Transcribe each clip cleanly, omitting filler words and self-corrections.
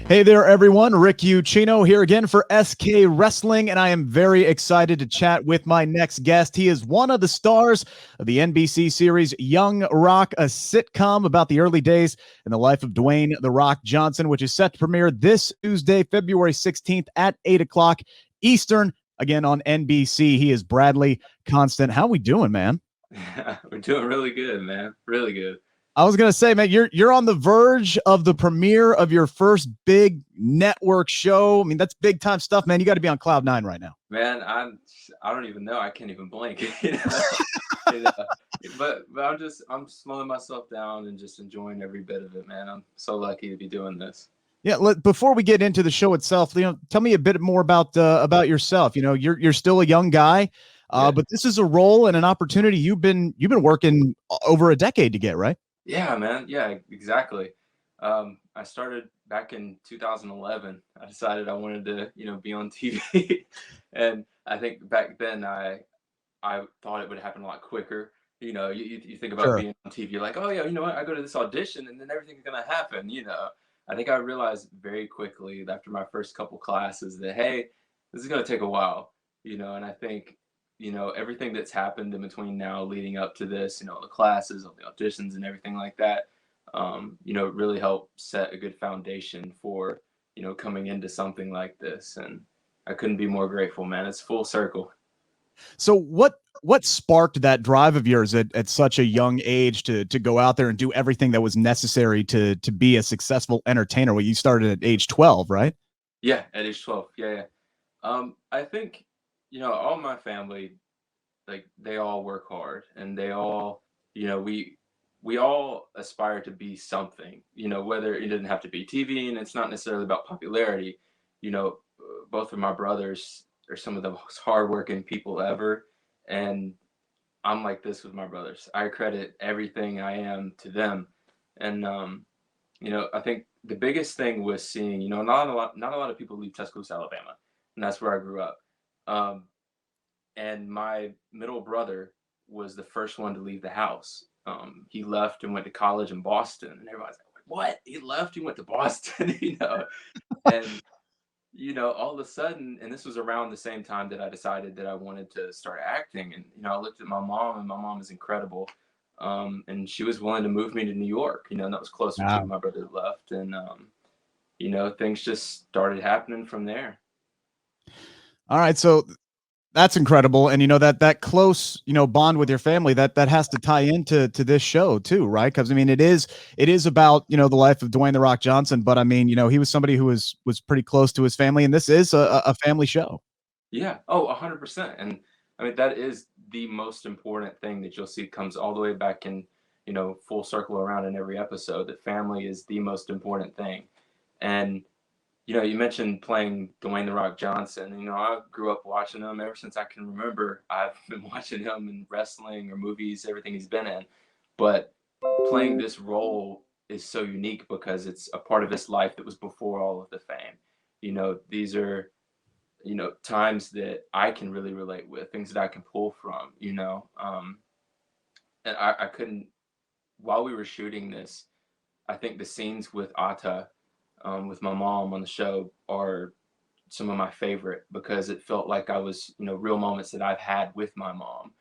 Hey there, everyone. Rick Ucchino here again for SK Wrestling, and I am very excited to chat with my next guest. He is one of the stars of the NBC series Young Rock, a sitcom about the early days in the life of Dwayne "The Rock" Johnson, which is set to premiere this Tuesday, February 16th at 8 o'clock Eastern, again on NBC. He is Bradley Constant. How we doing, man? We're doing really good, man. Really good. I was gonna say, man, you're on the verge of the premiere of your first big network show. I mean, that's big time stuff, man. You got to be on cloud nine right now. Man, I don't even know. I can't even blink. You know? But I'm slowing myself down and just enjoying every bit of it, man. I'm so lucky to be doing this. Yeah. Before we get into the show itself, tell me a bit more about yourself. You're still a young guy, Yeah. but this is a role and an opportunity you've been working over a decade to get, right? Yeah, man. Yeah, exactly. I started back in 2011. I decided I wanted to, be on TV, and I think back then I thought it would happen a lot quicker. You think about Sure. being on TV, you're like, oh yeah, you know what? I go to this audition and then everything's gonna happen. I think I realized very quickly after my first couple classes that hey, this is gonna take a while. And I think everything that's happened in between now, leading up to this, the classes, all the auditions, and everything like that, really helped set a good foundation for coming into something like this. And I couldn't be more grateful, man. It's full circle. So what sparked that drive of yours at such a young age to go out there and do everything that was necessary to be a successful entertainer? Well, you started at age 12, right? Yeah, at age 12. Yeah, yeah. I think, all my family, like they all work hard and they all, we all aspire to be something, whether it didn't have to be TV and it's not necessarily about popularity. Both of my brothers are some of the most hardworking people ever. And I'm like this with my brothers. I credit everything I am to them. And I think the biggest thing was seeing, not a lot of people leave Tuscaloosa, Alabama, and that's where I grew up. Um, and my middle brother was the first one to leave the house. He left and went to college in Boston, and everybody's like, "What? He left? He went to Boston?" And all of a sudden, and this was around the same time that I decided that I wanted to start acting. And I looked at my mom, and my mom is incredible. And she was willing to move me to New York, and that was closer to Wow. my brother left. And things just started happening from there. All right. So that's incredible. And that close, bond with your family that has to tie into this show too, right? Because I mean it is about, the life of Dwayne "The Rock" Johnson, but I mean, he was somebody who was pretty close to his family, and this is a family show. Yeah. Oh, 100%. And I mean, that is the most important thing that you'll see comes all the way back in, full circle around in every episode, that family is the most important thing. And, you mentioned playing Dwayne The Rock Johnson. I grew up watching him ever since I can remember. I've been watching him in wrestling or movies, everything he's been in. But playing this role is so unique because it's a part of his life that was before all of the fame. These are times that I can really relate with, things that I can pull from, and I couldn't, while we were shooting this, I think the scenes with Atta, with my mom on the show are some of my favorite because it felt like I was, real moments that I've had with my mom,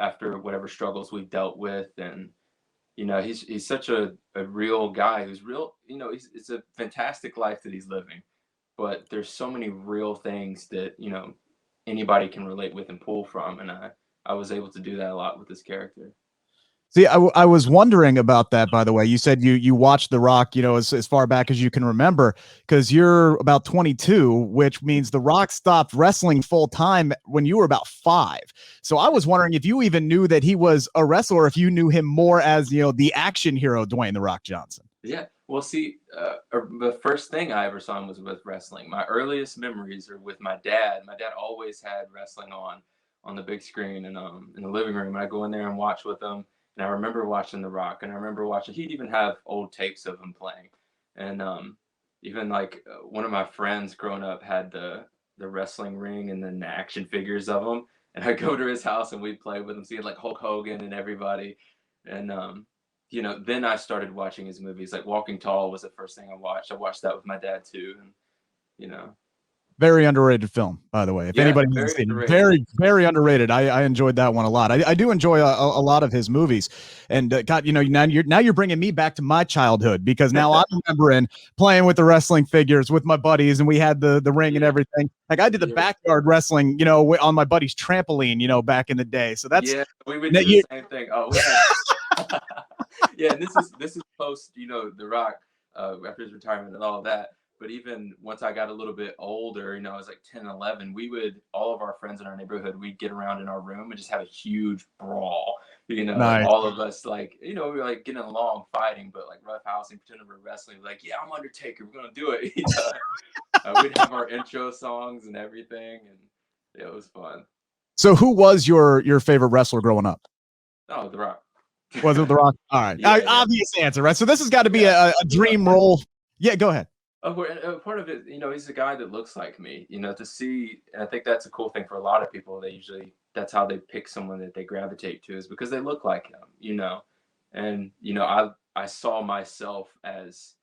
after whatever struggles we've dealt with. And, he's such a real guy who's real, it's a fantastic life that he's living, but there's so many real things that anybody can relate with and pull from. And I was able to do that a lot with this character. See, I was wondering about that, by the way. You said you watched The Rock, as far back as you can remember, because you're about 22, which means The Rock stopped wrestling full time when you were about 5. So I was wondering if you even knew that he was a wrestler, or if you knew him more as, the action hero Dwayne "The Rock" Johnson. Yeah, well, see, the first thing I ever saw him was with wrestling. My earliest memories are with my dad. My dad always had wrestling on the big screen and in the living room. And I go in there and watch with him. And I remember watching The Rock, and I remember watching. He'd even have old tapes of him playing, and even like one of my friends growing up had the wrestling ring and then the action figures of him. And I'd go to his house and we'd play with him. See like Hulk Hogan and everybody, and then I started watching his movies. Like Walking Tall was the first thing I watched. I watched that with my dad too, and you know, Very underrated film, by the way. If yeah, anybody hasn't very seen it, underrated. very, very underrated. I enjoyed that one a lot. I do enjoy a lot of his movies. And God, now you're bringing me back to my childhood because now I'm remembering playing with the wrestling figures with my buddies, and we had the ring and Yeah, everything. Like I did the yeah, backyard wrestling, on my buddy's trampoline, back in the day. So that's yeah. We would that do the you. same thing. Oh, we had. Yeah, and this is post, The Rock, after his retirement and all that. But even once I got a little bit older, I was like 10, 11, all of our friends in our neighborhood, we'd get around in our room and just have a huge brawl. Like Nice. all of us, like, we were like getting along, fighting, but like roughhousing, pretending we're wrestling. Like, yeah, I'm Undertaker. We're going to do it. We'd have our intro songs and everything. And yeah, it was fun. So who was your favorite wrestler growing up? Oh, The Rock. Was it The Rock? All right. Yeah, yeah, Obvious answer, right? So this has got to be yeah. a dream role. Yeah, go ahead. Part of it, he's a guy that looks like me, to see, and I think that's a cool thing for a lot of people. That's how they pick someone that they gravitate to, is because they look like him. And, I saw myself as,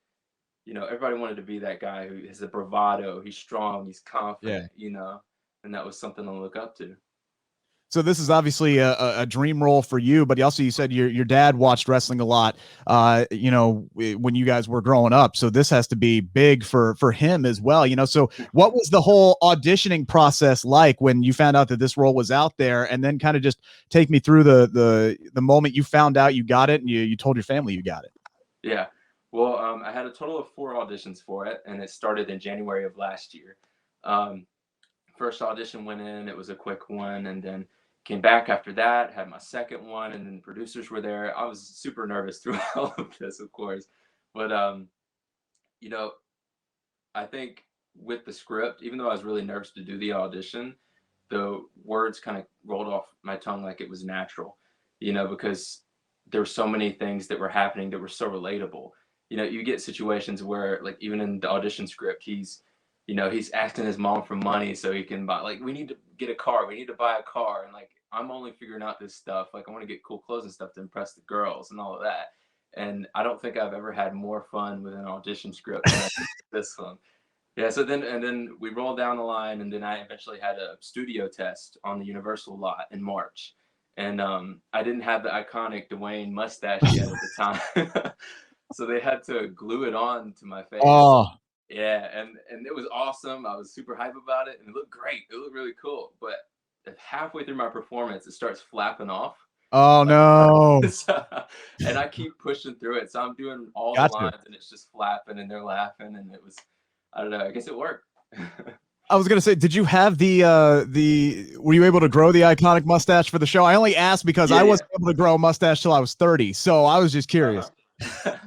everybody wanted to be that guy who has a bravado, he's strong, he's Yeah. confident, and that was something to look up to. So this is obviously a dream role for you, but also you said your dad watched wrestling a lot, when you guys were growing up. So this has to be big for him as well, So what was the whole auditioning process like when you found out that this role was out there, and then kind of just take me through the moment you found out you got it and you told your family you got it. Yeah. Well, I had a total of 4 auditions for it, and it started in January of last year. Um, First audition went in, it was a quick one, and then came back after that, had my second one, and then producers were there. I was super nervous through all of this, of course. But you know, I think with the script, even though I was really nervous to do the audition, the words kind of rolled off my tongue like it was natural, because there were so many things that were happening that were so relatable. You get situations where, like, even in the audition script, he's asking his mom for money so he can buy, like, we need to get a car, we need to buy a car. And like, I'm only figuring out this stuff. Like, I want to get cool clothes and stuff to impress the girls and all of that. And I don't think I've ever had more fun with an audition script than I did with this one. Yeah, so then we rolled down the line, and then I eventually had a studio test on the Universal lot in March. And I didn't have the iconic Dwayne mustache yet at the time. So they had to glue it on to my face. Oh, Yeah, and it was awesome. I was super hype about it, and it looked great. It looked really cool. But halfway through my performance, it starts flapping off. oh Like, no. and I keep pushing through it. So I'm doing all the Gotcha. lines, and it's just flapping, and they're laughing, and it was, I don't know. I guess it worked. I was gonna say, did you have were you able to grow the iconic mustache for the show? I only asked because Yeah, I yeah. wasn't able to grow a mustache till I was 30, so I was just curious. Uh-huh.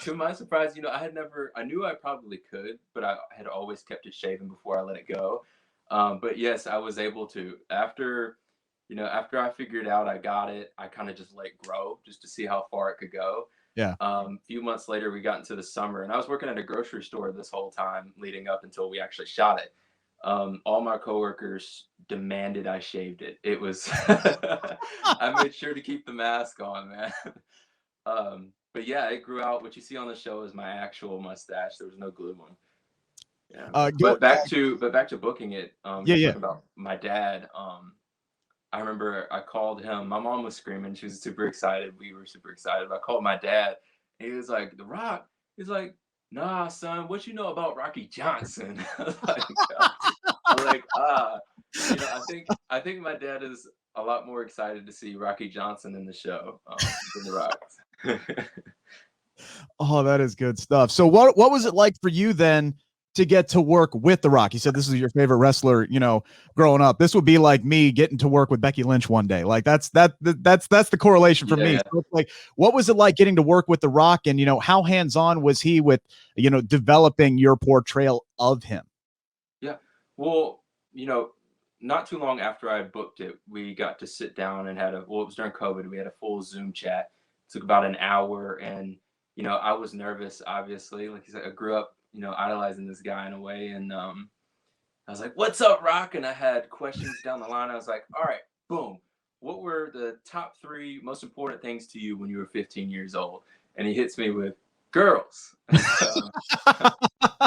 To my surprise, I knew I probably could, but I had always kept it shaven before I let it go. But yes, I was able to. After I figured out I got it, I kind of just let it grow just to see how far it could go. Yeah. A few months later, we got into the summer, and I was working at a grocery store this whole time leading up until we actually shot it. All my coworkers demanded I shaved it. It was, I made sure to keep the mask on, man. But yeah, it grew out. What you see on the show is my actual mustache. There was no glue on. Yeah. Go. But back to booking it. Yeah, You're yeah. talking about my dad. I remember I called him. My mom was screaming. She was super excited. We were super excited. I called my dad. And he was like, "The Rock." He's like, "Nah, son. What you know about Rocky Johnson?" I was like, I'm like, I think my dad is a lot more excited to see Rocky Johnson in the show than The Rock. Oh, that is good stuff. So what was it like for you then to get to work with The Rock? You said this is your favorite wrestler, growing up. This would be like me getting to work with Becky Lynch one day. Like that's the correlation for Yeah, me. yeah. So it's like, what was it like getting to work with The Rock, and how hands-on was he with, developing your portrayal of him? Yeah. Well, not too long after I booked it, we got to sit down and it was during COVID. We had a full Zoom chat. It took about an hour. And, I was nervous, obviously. Like you said, I grew up, idolizing this guy in a way. And I was like, "What's up, Rock?" And I had questions down the line. I was like, "All right, boom. what were the top 3 most important things to you when you were 15 years old? And he hits me with girls, and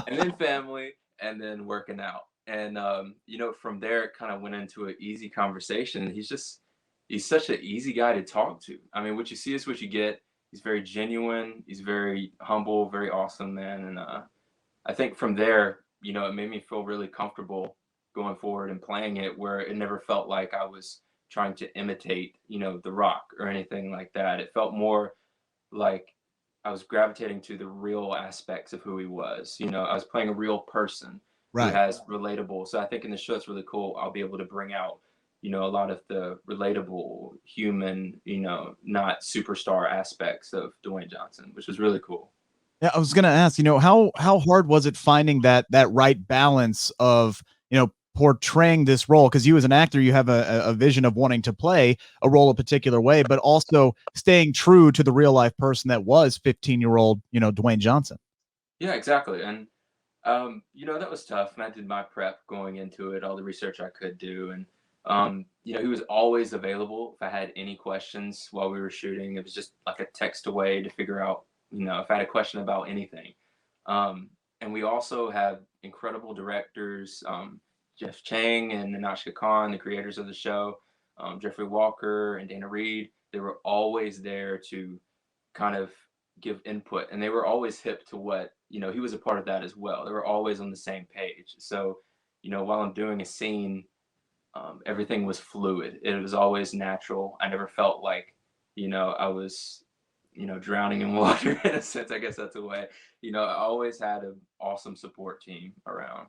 then family, and then working out. And from there, it kind of went into an easy conversation. He's such an easy guy to talk to. I mean, what you see is what you get. He's very genuine. He's very humble, very awesome, man. And I think from there, it made me feel really comfortable going forward and playing it, where it never felt like I was trying to imitate, The Rock or anything like that. It felt more like I was gravitating to the real aspects of who he was. I was playing a real person who Right. has relatable. So I think in the show it's really cool. I'll be able to bring out, a lot of the relatable human, not superstar aspects of Dwayne Johnson, which was really cool. Yeah, I was gonna ask, how hard was it finding that right balance of, portraying this role? Because you as an actor, you have a vision of wanting to play a role a particular way, but also staying true to the real life person that was 15-year-old, Dwayne Johnson. Yeah, exactly. And that was tough. And I did my prep going into it, all the research I could do. And he was always available if I had any questions while we were shooting. It was just like a text away to figure out, if I had a question about anything. And we also have incredible directors, Jeff Chang and Nanashka Khan, the creators of the show, Jeffrey Walker and Dana Reed. They were always there to kind of give input, and they were always hip to what, he was a part of that as well. They were always on the same page. So while I'm doing a scene, everything was fluid. It was always natural. I never felt like I was drowning in water in a sense. I guess that's a way. I always had an awesome support team around.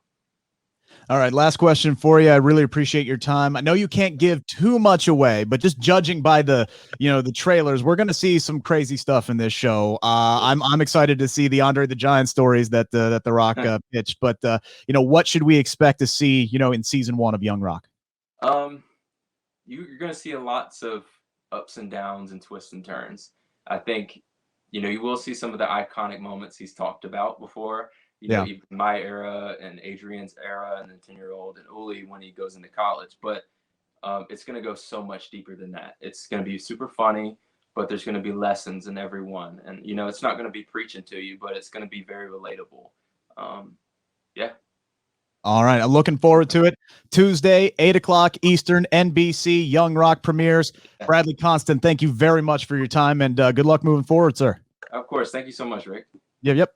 All right, last question for you. I really appreciate your time. I know you can't give too much away, but just judging by the trailers, we're going to see some crazy stuff in this show. I'm excited to see the Andre the Giant stories that the Rock pitched. But what should we expect to see in season 1 of Young Rock? You're going to see lots of ups and downs and twists and turns. I think you will see some of the iconic moments he's talked about before. Even my era and Adrian's era, and the 10-year-old and Uli when he goes into college. But it's going to go so much deeper than that. It's going to be super funny, but there's going to be lessons in every one. And, it's not going to be preaching to you, but it's going to be very relatable. Yeah. All right. I'm looking forward to it. Tuesday, 8:00 Eastern, NBC, Young Rock premieres. Bradley Constant, thank you very much for your time, and good luck moving forward, sir. Of course. Thank you so much, Rick. Yep.